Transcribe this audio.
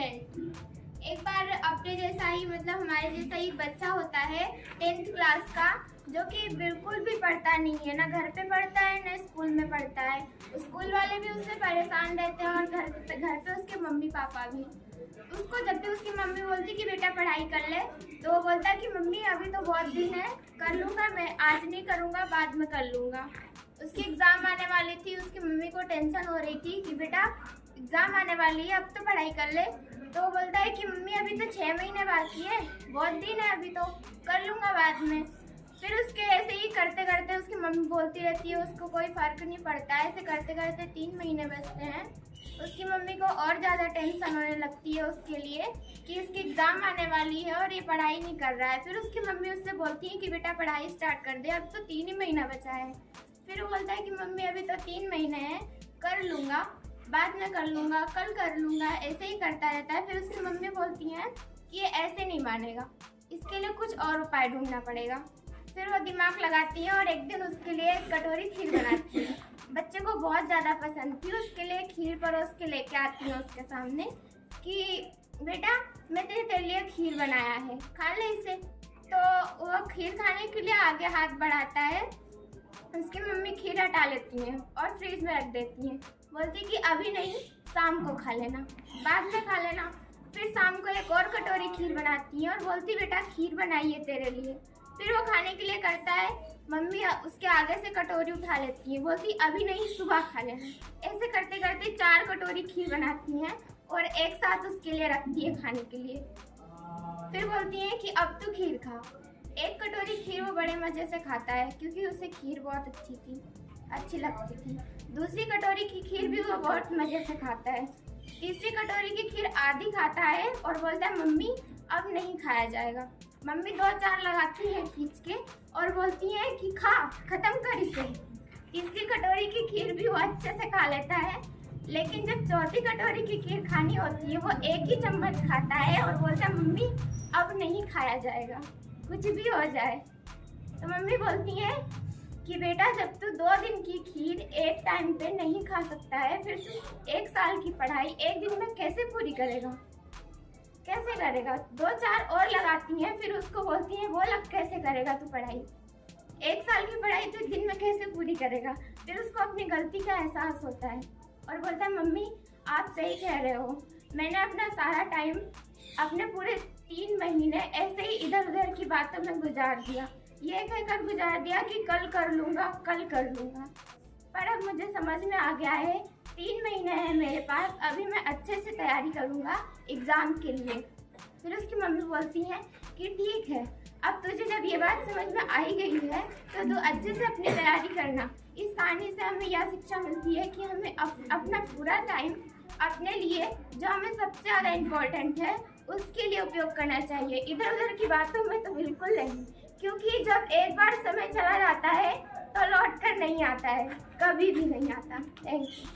Student. एक बार अपने जैसा ही मतलब हमारे जैसा ही बच्चा होता है 10th क्लास का, जो कि बिल्कुल भी पढ़ता नहीं है, ना घर पे पढ़ता है ना स्कूल में पढ़ता है। स्कूल वाले भी उससे परेशान रहते हैं और घर पे उसके मम्मी पापा भी। उसको जब भी उसकी मम्मी बोलती कि बेटा पढ़ाई कर ले, तो वो बोलता है कि मम्मी अभी तो बहुत दिन है, कर लूँगा, मैं आज नहीं करूँगा, बाद में कर लूँगा। उसकी एग्ज़ाम आने वाली थी, उसकी मम्मी को टेंशन हो रही थी कि बेटा एग्ज़ाम आने वाली है, अब तो पढ़ाई कर ले। तो वो बोलता है कि मम्मी अभी तो 6 महीने बाकी है, बहुत दिन है, अभी तो कर लूँगा बाद में। फिर उसके ऐसे ही करते करते उसकी मम्मी बोलती रहती है, उसको कोई फ़र्क नहीं पड़ता है। ऐसे करते करते 3 महीने बचते हैं। उसकी मम्मी को और ज़्यादा टेंशन होने लगती है उसके लिए कि इसकी एग्ज़ाम आने वाली है और ये पढ़ाई नहीं कर रहा है। फिर उसकी मम्मी उससे बोलती है कि बेटा पढ़ाई स्टार्ट कर दे, अब तो 3 ही महीना बचा है। फिर वो बोलता है कि मम्मी अभी तो 3 महीने हैं, कर लूँगा, बाद में कर लूँगा, कल कर लूँगा, ऐसे ही करता रहता है। फिर उसकी मम्मी बोलती हैं कि ये ऐसे नहीं मानेगा, इसके लिए कुछ और उपाय ढूंढना पड़ेगा। फिर वो दिमाग लगाती है और एक दिन उसके लिए एक कटोरी खीर बनाती है। बच्चे को बहुत ज़्यादा पसंद थी, उसके लिए खीर परोस के लेके आती है उसके सामने कि बेटा मैं तेरे लिए खीर बनाया है, खा ले इसे। तो वो खीर खाने के लिए आगे हाथ बढ़ाता है। उसकी मम्मी खीर हटा लेती हैं और फ्रिज में रख देती हैं, बोलती कि अभी नहीं, शाम को खा लेना, बाद में खा लेना। फिर शाम को एक और कटोरी खीर बनाती हैं और बोलती बेटा खीर बनाई है तेरे लिए। फिर वो खाने के लिए करता है, मम्मी उसके आगे से कटोरी उठा लेती है, बोलती अभी नहीं, सुबह खा लेना। ऐसे करते करते 4 कटोरी खीर बनाती हैं और एक साथ उसके लिए रखती है खाने के लिए। फिर बोलती हैं कि अब तू खीर खा। एक कटोरी खीर वो बड़े मज़े से खाता है क्योंकि उसे खीर बहुत अच्छी लगती थी। दूसरी कटोरी की खीर भी वो बहुत मज़े से खाता है। तीसरी कटोरी की खीर आधी खाता है और बोलता है मम्मी अब नहीं खाया जाएगा। मम्मी 2-4 लगाती है खींच के और बोलती हैं कि खा, ख़त्म कर इसे। तीसरी कटोरी की खीर भी वो अच्छे से खा लेता है, लेकिन जब चौथी कटोरी की खीर खानी होती है वो एक ही चम्मच खाता है और बोलता है मम्मी अब नहीं खाया जाएगा, कुछ भी हो जाए। तो मम्मी बोलती है कि बेटा जब तू 2 दिन की खीर एक टाइम पे नहीं खा सकता है, फिर तू 1 साल की पढ़ाई एक दिन में कैसे पूरी करेगा, कैसे करेगा। 2-4 और लगाती हैं, फिर उसको बोलती हैं बोल अब कैसे करेगा तू पढ़ाई, 1 साल की पढ़ाई तू दिन में कैसे पूरी करेगा। फिर उसको अपनी गलती का एहसास होता है और बोलता है मम्मी आप सही कह रहे हो, मैंने अपना सारा टाइम, अपने पूरे 3 महीने ऐसे ही इधर उधर की बातों में गुजार दिया, ये कहकर गुजार दिया कि कल कर लूँगा, कल कर लूँगा। पर अब मुझे समझ में आ गया है 3 महीने हैं मेरे पास, अभी मैं अच्छे से तैयारी करूँगा एग्ज़ाम के लिए। फिर उसकी मम्मी बोलती हैं कि ठीक है, अब तुझे जब ये बात समझ में आ ही गई है तो तू अच्छे से अपनी तैयारी करना। इस कहानी से हमें यह शिक्षा मिलती है कि हमें अपना पूरा टाइम अपने लिए, जो हमें सबसे ज़्यादा इम्पोर्टेंट है, उसके लिए उपयोग करना चाहिए, इधर उधर की बातों में तो बिल्कुल नहीं। क्योंकि जब एक बार समय चला जाता है तो लौट कर नहीं आता है, कभी भी नहीं आता। Thank you.